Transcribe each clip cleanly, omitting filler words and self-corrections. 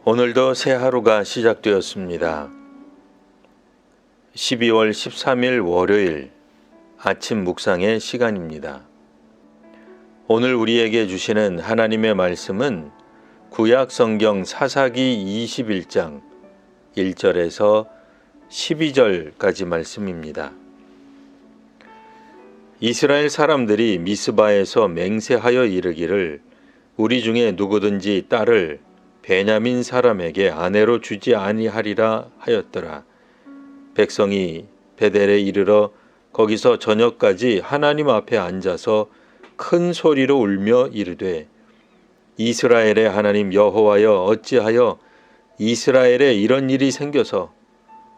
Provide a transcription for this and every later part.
오늘도 새 하루가 시작되었습니다. 12월 13일 월요일 아침 묵상의 시간입니다. 오늘 우리에게 주시는 하나님의 말씀은 구약 성경 사사기 21장 1절에서 12절까지 말씀입니다. 이스라엘 사람들이 미스바에서 맹세하여 이르기를 우리 중에 누구든지 딸을 베냐민 사람에게 아내로 주지 아니하리라 하였더라. 백성이 베델에 이르러 거기서 저녁까지 하나님 앞에 앉아서 큰 소리로 울며 이르되 이스라엘의 하나님 여호와여 어찌하여 이스라엘에 이런 일이 생겨서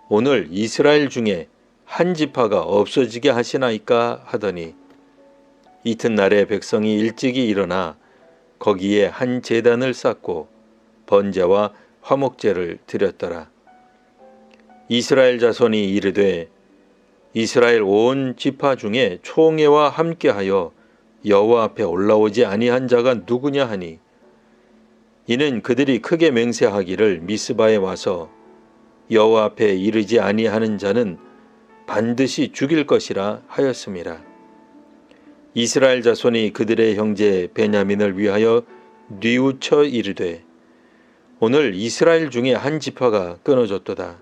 오늘 이스라엘 중에 한 지파가 없어지게 하시나이까 하더니 이튿날에 백성이 일찍이 일어나 거기에 한 제단을 쌓고 번제와 화목제를 드렸더라. 이스라엘 자손이 이르되 이스라엘 온 지파 중에 총회와 함께하여 여호와 앞에 올라오지 아니한 자가 누구냐 하니 이는 그들이 크게 맹세하기를 미스바에 와서 여호와 앞에 이르지 아니하는 자는 반드시 죽일 것이라 하였음이라. 이스라엘 자손이 그들의 형제 베냐민을 위하여 뉘우쳐 이르되 오늘 이스라엘 중에 한 지파가 끊어졌도다.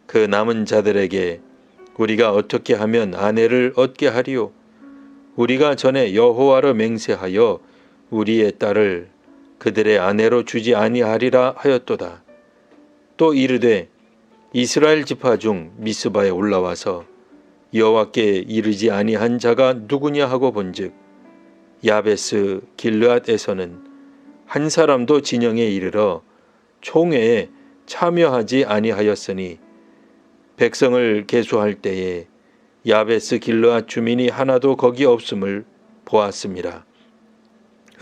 그 남은 자들에게 우리가 어떻게 하면 아내를 얻게 하리요? 우리가 전에 여호와로 맹세하여 우리의 딸을 그들의 아내로 주지 아니하리라 하였도다. 또 이르되 이스라엘 지파 중 미스바에 올라와서 여호와께 이르지 아니한 자가 누구냐 하고 본즉 야베스 길르앗에서는 한 사람도 진영에 이르러 총회에 참여하지 아니하였으니 백성을 계수할 때에 야베스 길르앗 주민이 하나도 거기 없음을 보았습니다.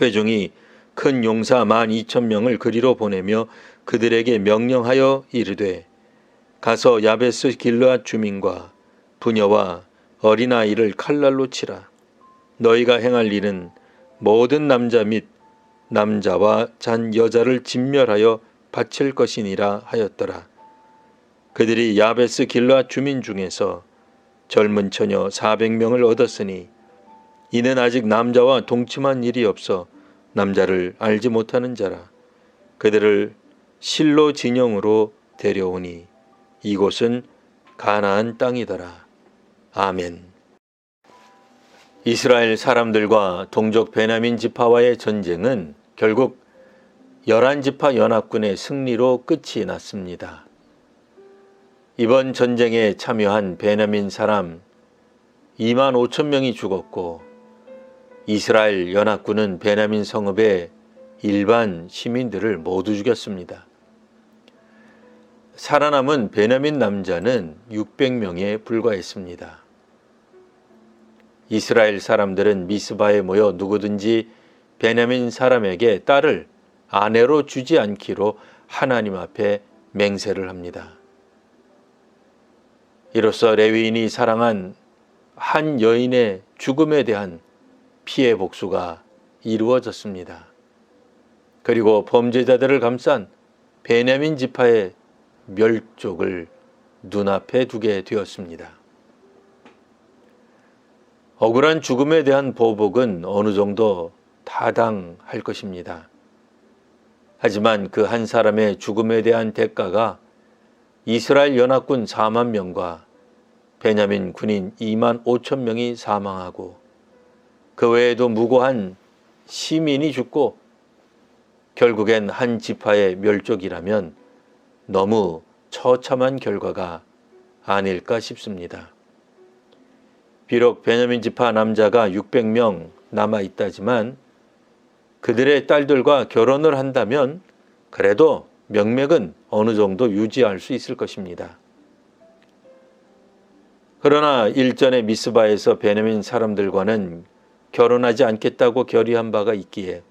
회중이 큰 용사 12,000명을 그리로 보내며 그들에게 명령하여 이르되 가서 야베스 길르앗 주민과 부녀와 어린아이를 칼날로 치라. 너희가 행할 일은 모든 남자 및 남자와 잔 여자를 진멸하여 바칠 것이니라 하였더라. 그들이 야베스 길르앗 주민 중에서 젊은 처녀 400명을 얻었으니 이는 아직 남자와 동침한 일이 없어 남자를 알지 못하는 자라. 그들을 실로 진영으로 데려오니 이곳은 가나안 땅이더라. 아멘. 이스라엘 사람들과 동족 베냐민 지파와의 전쟁은 결국 11지파 연합군의 승리로 끝이 났습니다. 이번 전쟁에 참여한 베냐민 사람 25,000명이 죽었고 이스라엘 연합군은 베냐민 성읍의 일반 시민들을 모두 죽였습니다. 살아남은 베냐민 남자는 600명에 불과했습니다. 이스라엘 사람들은 미스바에 모여 누구든지 베냐민 사람에게 딸을 아내로 주지 않기로 하나님 앞에 맹세를 합니다. 이로써 레위인이 사랑한 한 여인의 죽음에 대한 피해 복수가 이루어졌습니다. 그리고 범죄자들을 감싼 베냐민 지파의 멸족을 눈앞에 두게 되었습니다. 억울한 죽음에 대한 보복은 어느 정도 타당할 것입니다. 하지만 그 한 사람의 죽음에 대한 대가가 이스라엘 연합군 4만 명과 베냐민 군인 25,000명이 사망하고 그 외에도 무고한 시민이 죽고 결국엔 한 지파의 멸족이라면 너무 처참한 결과가 아닐까 싶습니다. 비록 베냐민 지파 남자가 600명 남아있다지만 그들의 딸들과 결혼을 한다면 그래도 명맥은 어느 정도 유지할 수 있을 것입니다. 그러나 일전에 미스바에서 베냐민 사람들과는 결혼하지 않겠다고 결의한 바가 있기에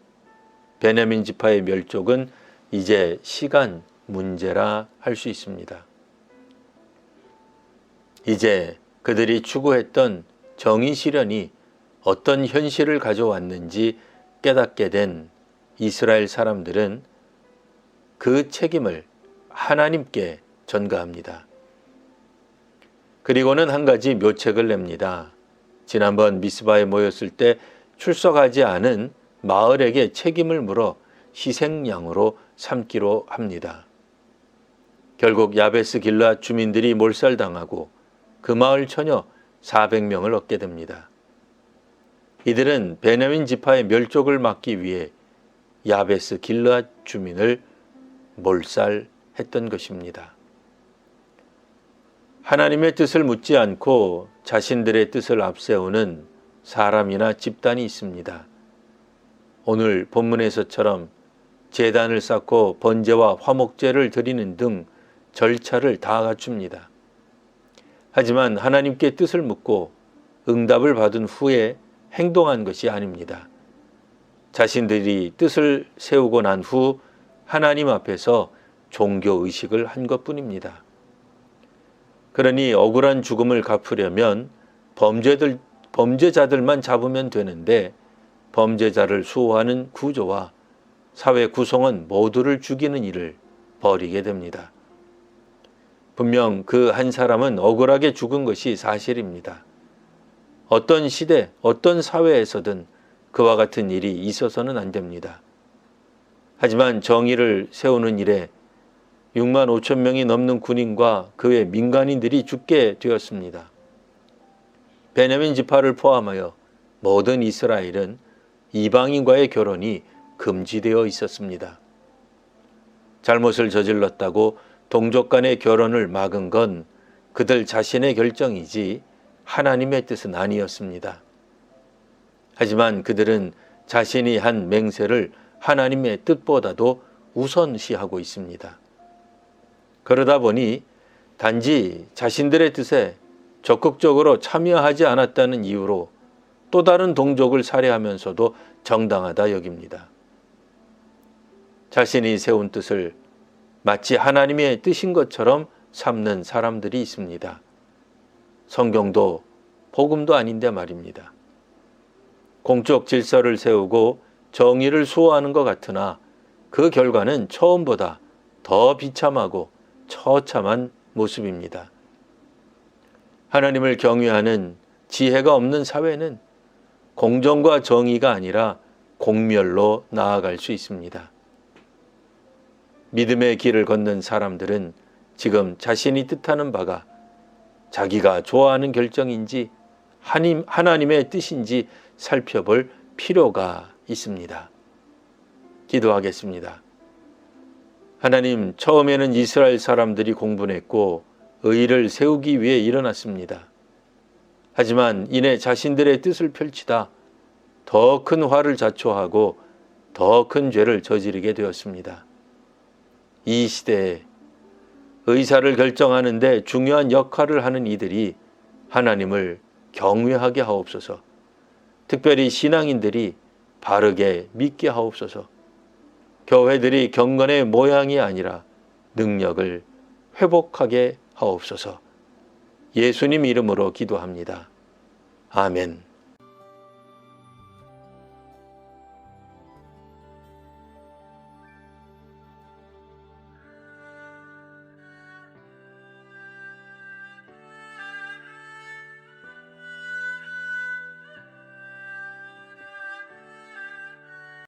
베냐민 지파의 멸족은 이제 시간 문제라 할 수 있습니다. 이제 그들이 추구했던 정의 실현이 어떤 현실을 가져왔는지 깨닫게 된 이스라엘 사람들은 그 책임을 하나님께 전가합니다. 그리고는 한 가지 묘책을 냅니다. 지난번 미스바에 모였을 때 출석하지 않은 마을에게 책임을 물어 희생양으로 삼기로 합니다. 결국 야베스 길앗 주민들이 몰살당하고 그 마을 처녀 400명을 얻게 됩니다. 이들은 베냐민 지파의 멸족을 막기 위해 야베스 길앗 주민을 몰살했던 것입니다. 하나님의 뜻을 묻지 않고 자신들의 뜻을 앞세우는 사람이나 집단이 있습니다. 오늘 본문에서처럼 제단을 쌓고 번제와 화목제를 드리는 등 절차를 다 갖춥니다. 하지만 하나님께 뜻을 묻고 응답을 받은 후에 행동한 것이 아닙니다. 자신들이 뜻을 세우고 난 후 하나님 앞에서 종교의식을 한 것뿐입니다. 그러니 억울한 죽음을 갚으려면 범죄자들만 잡으면 되는데 범죄자를 수호하는 구조와 사회 구성원 모두를 죽이는 일을 벌이게 됩니다. 분명 그 한 사람은 억울하게 죽은 것이 사실입니다. 어떤 시대, 어떤 사회에서든 그와 같은 일이 있어서는 안 됩니다. 하지만 정의를 세우는 일에 6만 5천 명이 넘는 군인과 그 외 민간인들이 죽게 되었습니다. 베냐민 지파를 포함하여 모든 이스라엘은 이방인과의 결혼이 금지되어 있었습니다. 잘못을 저질렀다고 동족 간의 결혼을 막은 건 그들 자신의 결정이지 하나님의 뜻은 아니었습니다. 하지만 그들은 자신이 한 맹세를 하나님의 뜻보다도 우선시하고 있습니다. 그러다 보니 단지 자신들의 뜻에 적극적으로 참여하지 않았다는 이유로 또 다른 동족을 살해하면서도 정당하다 여깁니다. 자신이 세운 뜻을 마치 하나님의 뜻인 것처럼 삼는 사람들이 있습니다. 성경도 복음도 아닌데 말입니다. 공적 질서를 세우고 정의를 수호하는 것 같으나 그 결과는 처음보다 더 비참하고 처참한 모습입니다. 하나님을 경외하는 지혜가 없는 사회는 공정과 정의가 아니라 공멸로 나아갈 수 있습니다. 믿음의 길을 걷는 사람들은 지금 자신이 뜻하는 바가 자기가 좋아하는 결정인지 하나님의 뜻인지 살펴볼 필요가 있습니다. 기도하겠습니다. 하나님, 처음에는 이스라엘 사람들이 공분했고 의를 세우기 위해 일어났습니다. 하지만 이내 자신들의 뜻을 펼치다 더 큰 화를 자초하고 더 큰 죄를 저지르게 되었습니다. 이 시대에 의사를 결정하는 데 중요한 역할을 하는 이들이 하나님을 경외하게 하옵소서. 특별히 신앙인들이 바르게 믿게 하옵소서. 교회들이 경건의 모양이 아니라 능력을 회복하게 하옵소서. 예수님 이름으로 기도합니다. 아멘.